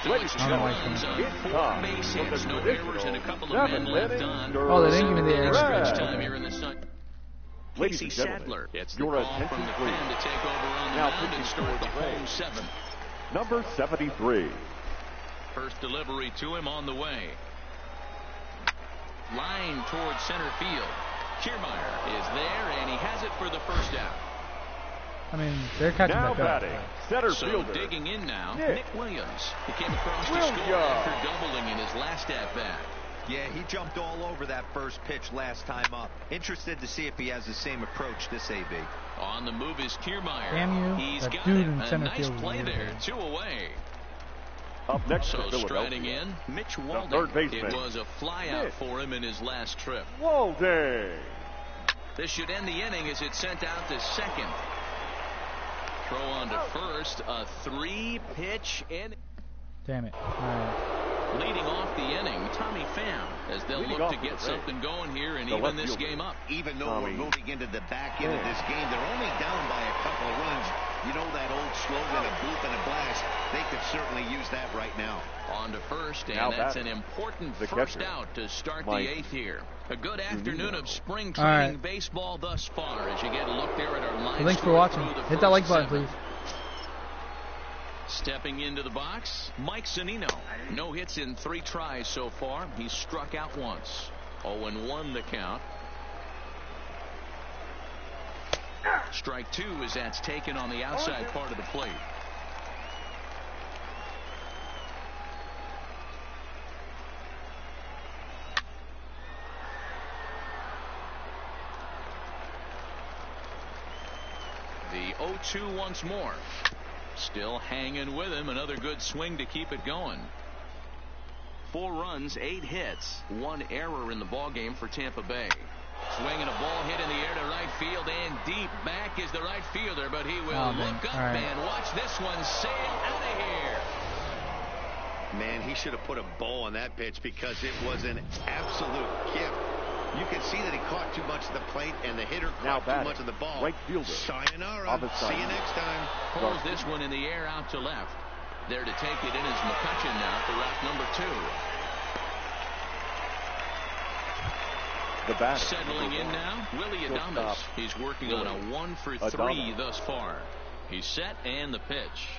So it's 2 runs on 4 base hits, no errors, and a couple of men left on. Oh, they didn't give me the error. Stretch time here in the sun. Casey Sadler gets the call from the pen to take over on the mound and start the home 7th. Number 73. First delivery to him on the way. Line towards center field. Kiermaier is there, and he has it for the first out. I mean, they're catching back up. Center so fielder. Digging in now, Nick Williams. He came across the score after doubling in his last at-bat. Yeah, he jumped all over that first pitch last time up. Interested to see if he has the same approach this AB. On the move is Kiermaier. Damn you. He's that got dude it. in A center nice field play there. 2 away. Up next so to striding in, Mitch Walden. Third baseman. It was a flyout for him in his last trip. Walden. This should end the inning as it's sent out to second. Throw on to first. A 3-pitch inning. Damn it. All right. Leading off the inning, Tommy Pham, as they'll look to get something going here and even this game up. Even though we're moving into the back end of this game, they're only down by a couple of runs. You know that old slogan, a boop and a blast. They could certainly use that right now. On to first, and that's an important first out to start the 8th here. A good afternoon of spring training baseball thus far as you get a look there at our line. Thanks for watching. Hit that like button, please. Stepping into the box, Mike Zunino. No hits in 3 tries so far. He's struck out once. 0-1 the count. Strike 2 as that's taken on the outside part of the plate. The 0-2 once more. Still hanging with him. Another good swing to keep it going. 4 runs, 8 hits, 1 error in the ballgame for Tampa Bay. Swinging a ball hit in the air to right field, and deep back is the right fielder, but he will look up and watch this one sail out of here. Man, he should have put a bow on that pitch because it was an absolute gift. You can see that he caught too much of the plate, and the hitter caught too much of the ball. Right fielder. Sayonara. See you next time. Pulls this one in the air out to left. There to take it in is McCutchen now for route number 2. The bat. Settling in now, Willie Adames. He's working on a 1-for-3 thus far. He's set, and the pitch.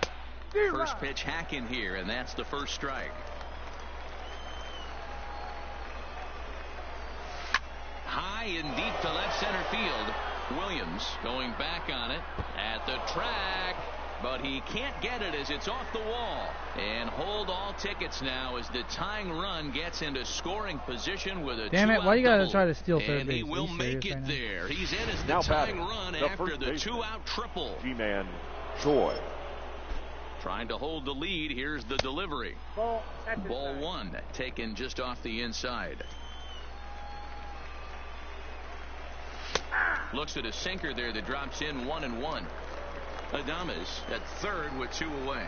First pitch hack in here, and that's the first strike. High and deep to left center field. Williams going back on it at the track, but he can't get it as it's off the wall. And hold all tickets now as the tying run gets into scoring position with a Damn it, why you gotta try to steal third and base? he will make it there. He's in as the now tying run after the 2-out triple. G-Man Joy. Trying to hold the lead. Here's the delivery. Ball 1 taken just off the inside. Looks at a sinker there that drops in 1-1. Adames at third with 2 away.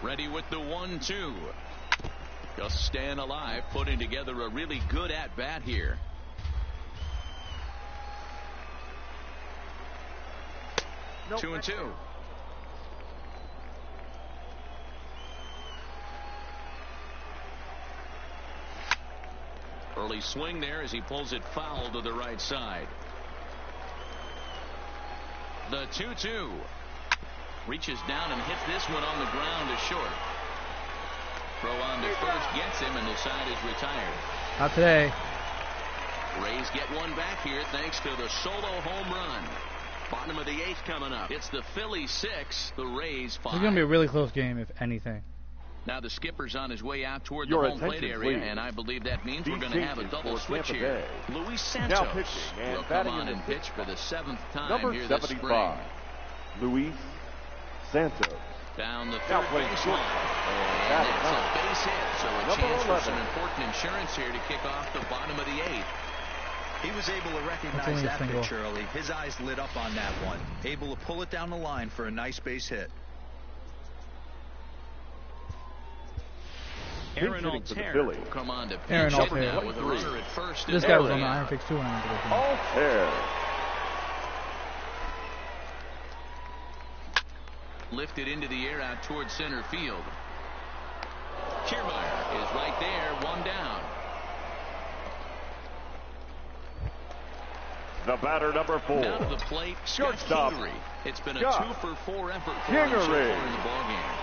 Ready with the 1-2. Just staying alive, putting together a really good at-bat here. Nope. 2-2. Early swing there as he pulls it foul to the right side. The 2-2. Reaches down and hits this one on the ground to short. Throw on to first gets him, and the side is retired. Not today. Rays get one back here thanks to the solo home run. Bottom of the 8th coming up. It's the Phillies 6, the Rays 5. It's going to be a really close game, if anything. Now the skipper's on his way out toward the home plate area, and I believe that means we're going to have a double switch here. Luis Santos will come on and pitch for the 7th time here this spring. Luis Santos. Down the third base line. And that's a base hit, so a chance for some important insurance here to kick off the bottom of the 8th. He was able to recognize that pitch early. His eyes lit up on that one. Able to pull it down the line for a nice base hit. Aaron Altair will come on to pitch now with a runner at first. This guy was on the Iron Fix 2 when Altair. Lifted into the air out towards center field. Kiermaier is right there, one down. The batter, number 4. Now to the plate, shortstop. It's been a 2-for-4 effort for him so far in the ballgame.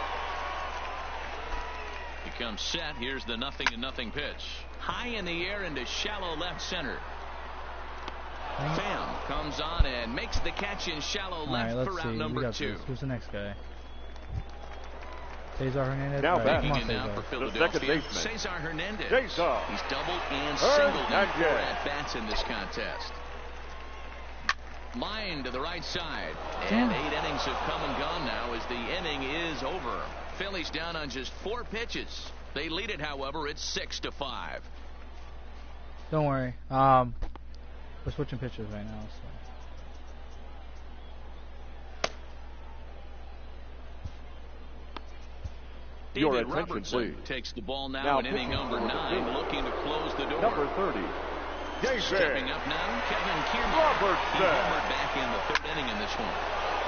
He comes set. Here's the 0-0 pitch. High in the air into shallow left center. Pham comes on and makes the catch in shallow left for out number 2. Who's the next guy? Cesar Hernandez. Now batting in now for Philadelphia. Cesar Hernandez. He's doubled and singled in 4 at-bats in this contest. Line to the right side. And 8 innings have come and gone now as the inning is over. Phillies down on just 4 pitches. They lead it, however. It's 6-5. Don't worry. We're switching pitches right now. So. David Robertson takes the ball now in inning number 9, looking to close the door. Number 30. Stepping up now, Kevin Kiermaier. He homered back in the 3rd inning in this one.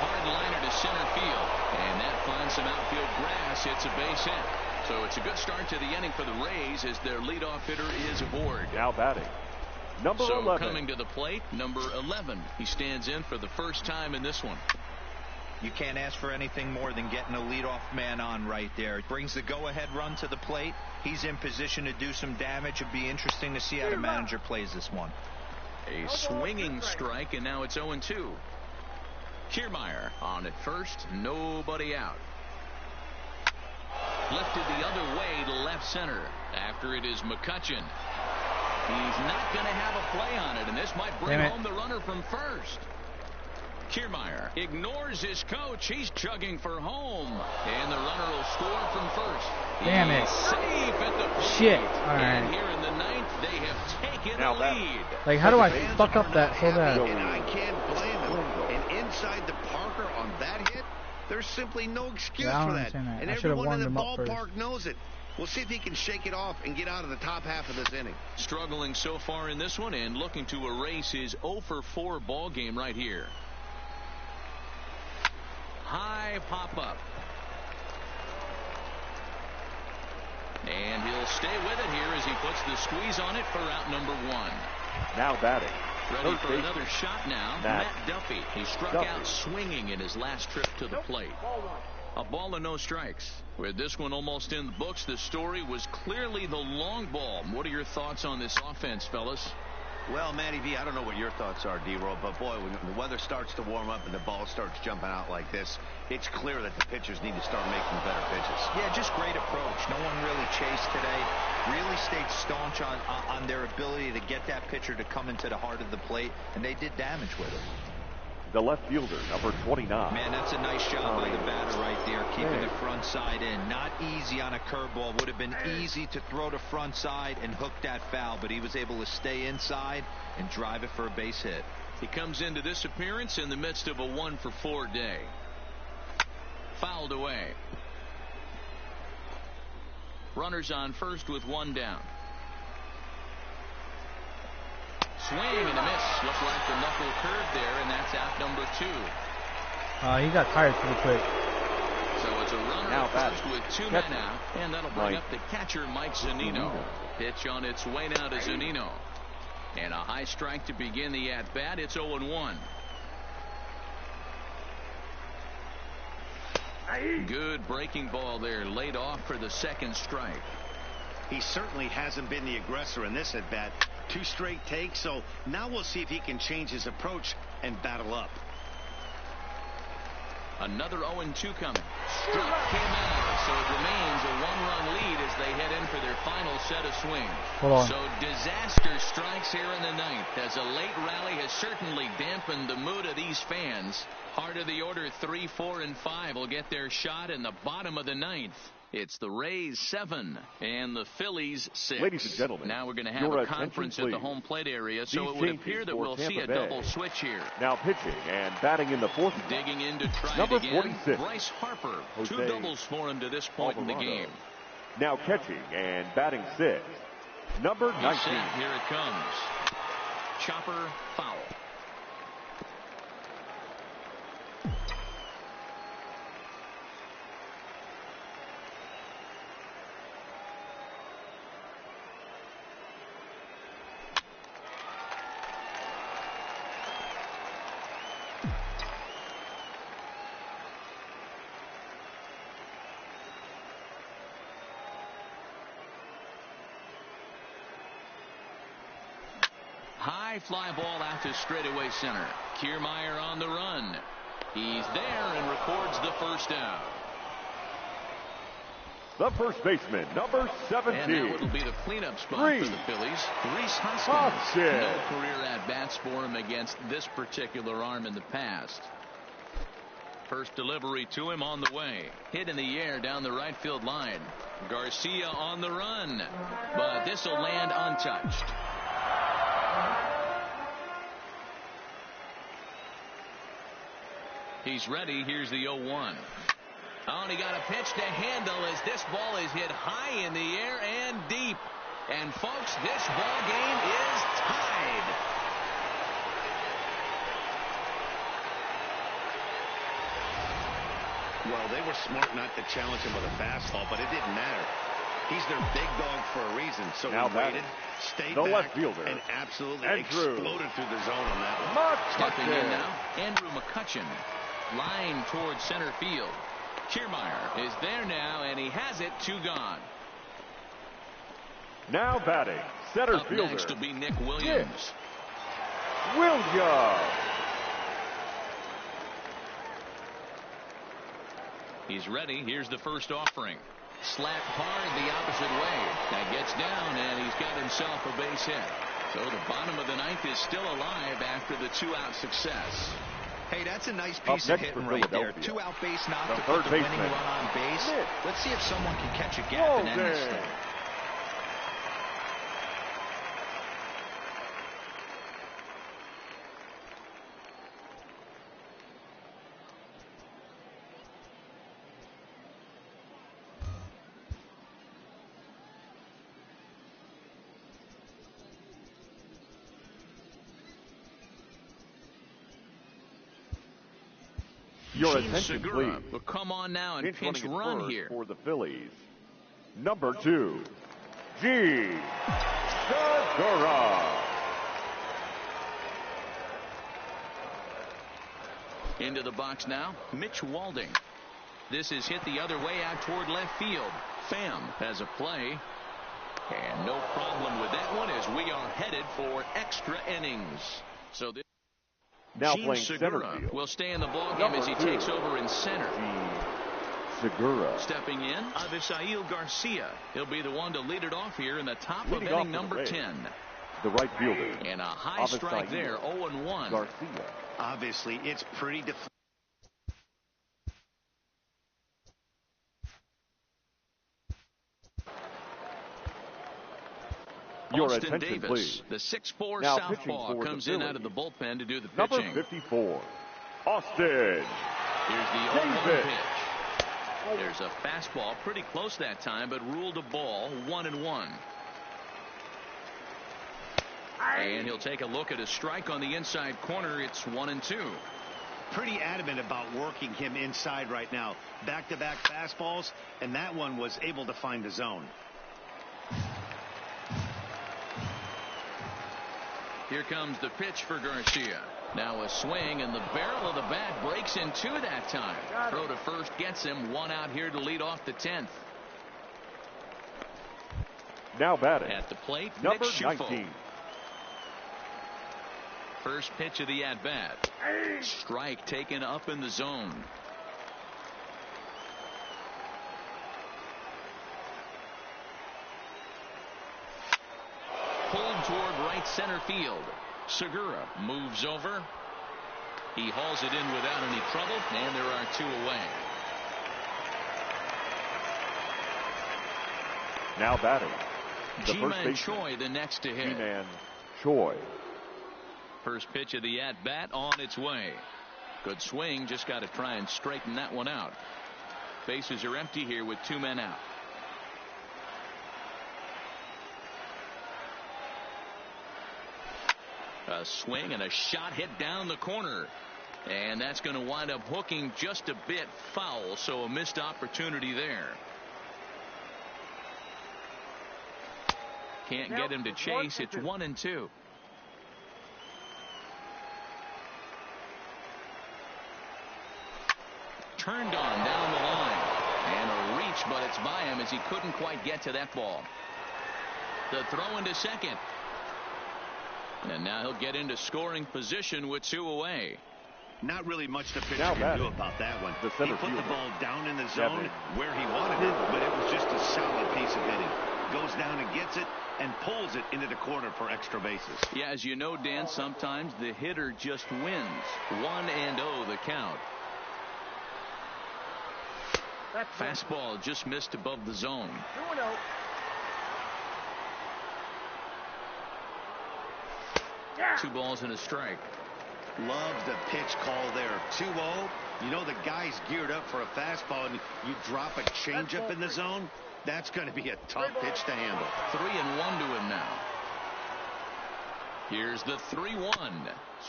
Hard liner to center field, and that finds some outfield grass. It's a base hit. So it's a good start to the inning for the Rays as their leadoff hitter is aboard. Now batting, number 11. Coming to the plate, number 11. He stands in for the first time in this one. You can't ask for anything more than getting a leadoff man on right there. It brings the go-ahead run to the plate. He's in position to do some damage. It'd be interesting to see how the manager plays this one. A swinging strike, and now it's 0-2. Kiermaier on at first, nobody out. Lifted the other way to left center. After it is McCutchen. He's not going to have a play on it, and this might bring home the runner from first. Kiermaier ignores his coach. He's chugging for home. And the runner will score from first. Damn it. Safe at the plate. Shit. All right. And here in the 9th, they have taken a lead. Like, how do I fuck up that so bad? And I can't blame him. And inside the Parker on that hit, there's simply no excuse for that. And everyone in the ballpark knows it. We'll see if he can shake it off and get out of the top half of this inning. Struggling so far in this one and looking to erase his 0-for-4 ball game right here. High pop-up. And he'll stay with it here as he puts the squeeze on it for out number 1. Now batting. Ready for another shot now. Matt Duffy. He struck out swinging in his last trip to the plate. A ball and no strikes. With this one almost in the books, the story was clearly the long ball. What are your thoughts on this offense, fellas? Well, Matty V, I don't know what your thoughts are, D-Roll, but boy, when the weather starts to warm up and the ball starts jumping out like this, it's clear that the pitchers need to start making better pitches. Yeah, just great approach. No one really chased today. Really stayed staunch on their ability to get that pitcher to come into the heart of the plate, and they did damage with it. The left fielder, number 29. Man, that's a nice job by the batter right there, keeping the front side in. Not easy on a curveball. Would have been easy to throw to front side and hook that foul, but he was able to stay inside and drive it for a base hit. He comes into this appearance in the midst of a 1-for-4 day. Fouled away. Runners on first with 1 down. Swing and a miss. Looked like the knuckle curve there, and that's out number 2. He got tired pretty quick. So it's a runner now first with 2 men out, and that'll bring up the catcher, Mike Zunino. Pitch on its way now to Zunino. And a high strike to begin the at-bat. It's 0-1. Good breaking ball there, laid off for the second strike. He certainly hasn't been the aggressor in this at bat. 2 straight takes, so now we'll see if he can change his approach and battle up. Another 0-2 coming. Struck him out, so it remains a 1-run lead as they head in for their final set of swings. So disaster strikes here in the 9th as a late rally has certainly dampened the mood of these fans. Heart of the order 3, 4, and 5 will get their shot in the bottom of the 9th. It's the Rays 7 and the Phillies 6. Ladies and gentlemen, now we're going to have a conference at the home plate area, so it would appear that we'll see a double switch here. Now pitching and batting in the 4th. Digging in to try number it again. 46. Bryce Harper. 2 doubles for him to this point in the game. Now catching and batting 6. Number 19. Here it comes. Chopper foul. High fly ball out to straightaway center. Kiermaier on the run. He's there and records the first out. The first baseman, number 17. And now it'll be the cleanup spot for the Phillies. Rhys Hoskins. No career at-bats for him against this particular arm in the past. First delivery to him on the way. Hit in the air down the right field line. Garcia on the run. But this will land untouched. He's ready. Here's the 0-1. Oh, and he got a pitch to handle as this ball is hit high in the air and deep. And folks, this ball game is tied. Well, they were smart not to challenge him with a fastball, but it didn't matter. He's their big dog for a reason. So now he waited, stayed back, left fielder, and absolutely exploded through the zone on that one. Stepping in now, Andrew McCutchen. Line towards center field. Kiermaier is there now, and he has it. 2 gone. Now batting, center fielder. Next will be Nick Williams. He's ready. Here's the first offering. Slapped hard the opposite way. That gets down, and he's got himself a base hit. So the bottom of the 9th is still alive after the 2-out success. Hey, that's a nice piece of hitting right there. 2-out base knock to put the winning run on base. Let's see if someone can catch a gap and end this thing. Your attention, Segura please. will come on now and pinch run here for the Phillies. Number 2, G. Segura. Into the box now, Mitch Walding. This is hit the other way out toward left field. Pham has a play. And no problem with that one as we are headed for extra innings. So this now playing Segura center field will stay in the ballgame as he takes over in center. Segura. Stepping in, Avisail Garcia. He'll be the one to lead it off here in the top of inning number 10. The right fielder. And a high strike there, 0-1. Garcia. Obviously, it's pretty Your Austin attention, Davis, please. the 6'4" now southpaw, comes in out of the bullpen to do the number pitching. 54, Austin. Here's the 0-1 pitch. There's a fastball pretty close that time, but ruled a ball. 1-1. And he'll take a look at a strike on the inside corner. It's 1-2. Pretty adamant about working him inside right now. Back-to-back fastballs, and that one was able to find the zone. Here comes the pitch for Garcia. Now a swing, and the barrel of the bat breaks in 2 that time. Throw to first gets him. 1 out here to lead off the 10th. Now batting at the plate, number 19. First pitch of the at-bat. Strike taken up in the zone. Pulled toward right center field. Segura moves over. He hauls it in without any trouble, and there are 2 away. Now batting the G-Man first baseman, Choi, the next to hit. G-Man Choi. First pitch of the at-bat on its way. Good swing, just got to try and straighten that one out. Bases are empty here with 2 men out. A swing and a shot hit down the corner. And that's going to wind up hooking just a bit foul, so a missed opportunity there. Can't get him to chase. It's 1-2. Turned on down the line. And a reach, but it's by him as he couldn't quite get to that ball. The throw into second. And now he'll get into scoring position with 2 away. Not really much the pitcher can do about that one. He put the ball down in the zone where he wanted it, but it was just a solid piece of hitting. Goes down and gets it and pulls it into the corner for extra bases. Yeah, as you know, Dan, sometimes the hitter just wins. 1-0 the count. Fastball just missed above the zone. 2 balls and a strike. Loves the pitch call there. 2-0. You know the guy's geared up for a fastball, and you drop a changeup in the zone. That's going to be a tough pitch to handle. 3-1 to him now. Here's the 3-1.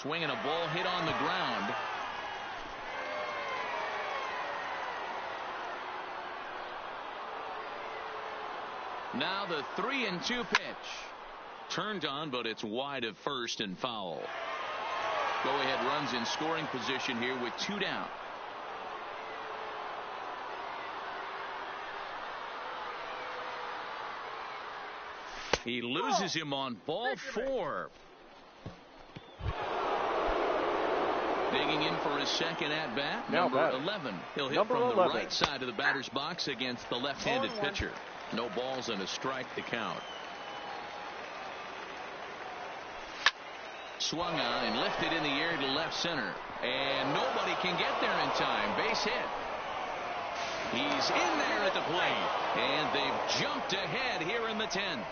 Swinging a ball hit on the ground. Now the 3-2 pitch. Turned on, but it's wide of first and foul. Go-ahead runs in scoring position here with 2 down. He loses him on ball 4. Digging in for his second at-bat, number 11. He'll hit from the right side of the batter's box against the left-handed pitcher. No balls and a strike to count. Swung on and lifted in the air to left center. And nobody can get there in time. Base hit. He's in there at the plate. And they've jumped ahead here in the 10th.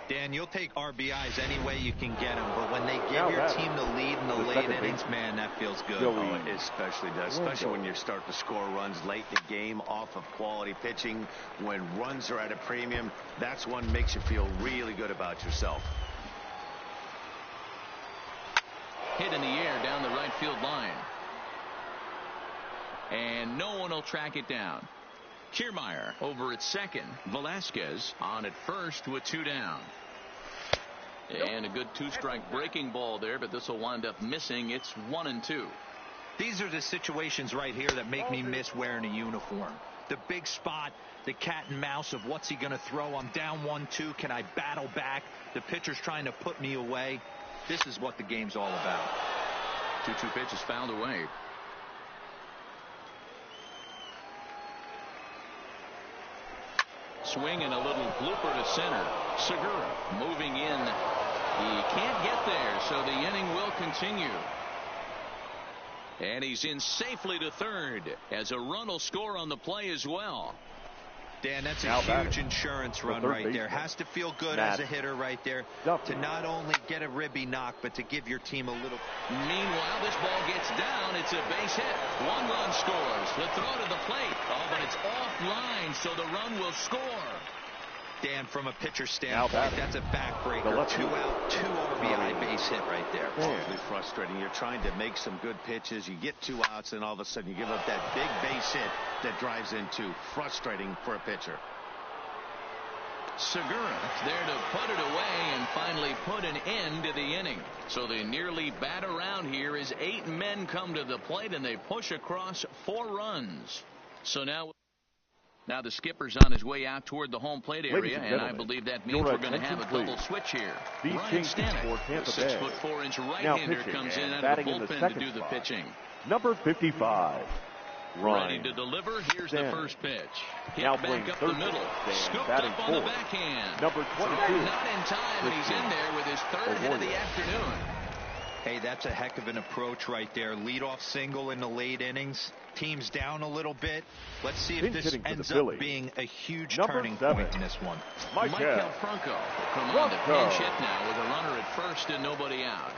Dan, you'll take RBIs any way you can get them, but when they give your team the lead in the late innings, man, that feels good. Oh, it especially does, especially when you start to score runs late in the game off of quality pitching. When runs are at a premium, that's one makes you feel really good about yourself. Hit in the air down the right field line. And no one will track it down. Kiermaier over at second. Velasquez on at first with 2 down. And a good 2-strike breaking ball there, but this will wind up missing. It's 1-2. These are the situations right here that make me miss wearing a uniform. The big spot, the cat and mouse of what's he going to throw. I'm down 1-2. Can I battle back? The pitcher's trying to put me away. This is what the game's all about. 2-2 pitch is fouled away. Swing and a little blooper to center. Segura moving in. He can't get there, so the inning will continue. And he's in safely to third as a run will score on the play as well. Dan, that's a huge insurance run right there. Has to feel good as a hitter right there to not only get a ribby knock, but to give your team a little. Meanwhile, this ball gets down. It's a base hit. 1 run scores. The throw to the plate. Oh, but it's offline, so the run will score. Dan, from a pitcher standpoint, that's a backbreaker. 2 out, 2 RBI base hit right there. Awfully frustrating. You're trying to make some good pitches. You get 2 outs, and all of a sudden you give up that big base hit that drives in 2. Frustrating for a pitcher. Segura there to put it away and finally put an end to the inning. So they nearly bat around here as 8 men come to the plate, and they push across 4 runs. So now Now the skipper's on his way out toward the home plate area, and I believe that means we're going to have a double switch here. Ryan Stanek, the 6'4" right-hander, comes in out of the bullpen to do the pitching. Number 55. Ready to deliver. Here's the first pitch. Hit back up the middle. Scooped up on the backhand. Number 22. Not in time, and he's in there with his third hit of the afternoon. Hey, that's a heck of an approach right there. Leadoff single in the late innings. Team's down a little bit. Let's see if this ends up being a huge turning point in this one. Michael Franco will come on to pinch hit now with a runner at first and nobody out.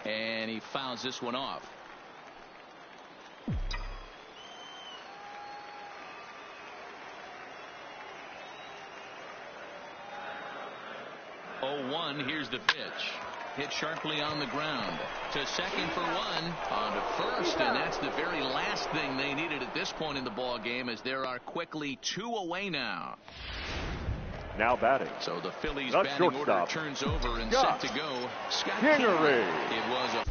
And he fouls this one off. Here's the pitch. Hit sharply on the ground. To second for one. On to first, and that's the very last thing they needed at this point in the ball game, as there are quickly 2 away now. Now batting. So the Phillies batting order turns over and set to go. Scott Kingery. It was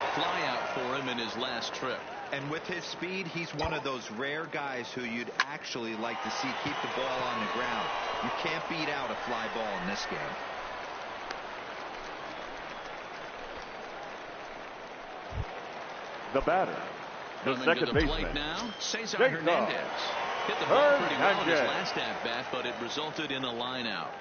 a flyout for him in his last trip. And with his speed, he's one of those rare guys who you'd actually like to see keep the ball on the ground. You can't beat out a fly ball in this game. The batter, the second baseman, now, Cesar Hernandez. Hit the ball pretty well in his last at-bat, but it resulted in a line out.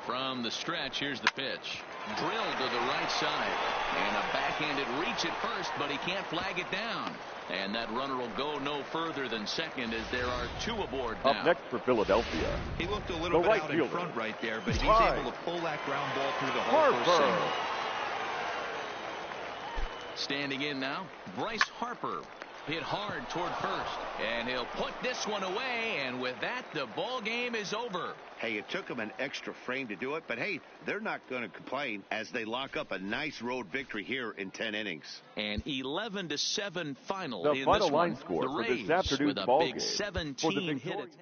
From the stretch, here's the pitch. Drilled to the right side. And a backhanded reach at first, but he can't flag it down. And that runner will go no further than second, as there are 2 aboard now. Up next for Philadelphia. He looked a little bit out in front right there, but he's able to pull that ground ball through the hole for a single. Standing in now, Bryce Harper. Hit hard toward first, and he'll put this one away, and with that, the ball game is over. Hey, it took them an extra frame to do it, but hey, they're not going to complain as they lock up a nice road victory here in 10 innings. An 11-7 final. The in final this line one. score The for Rays this afternoon's with a ball big game. 17 hit.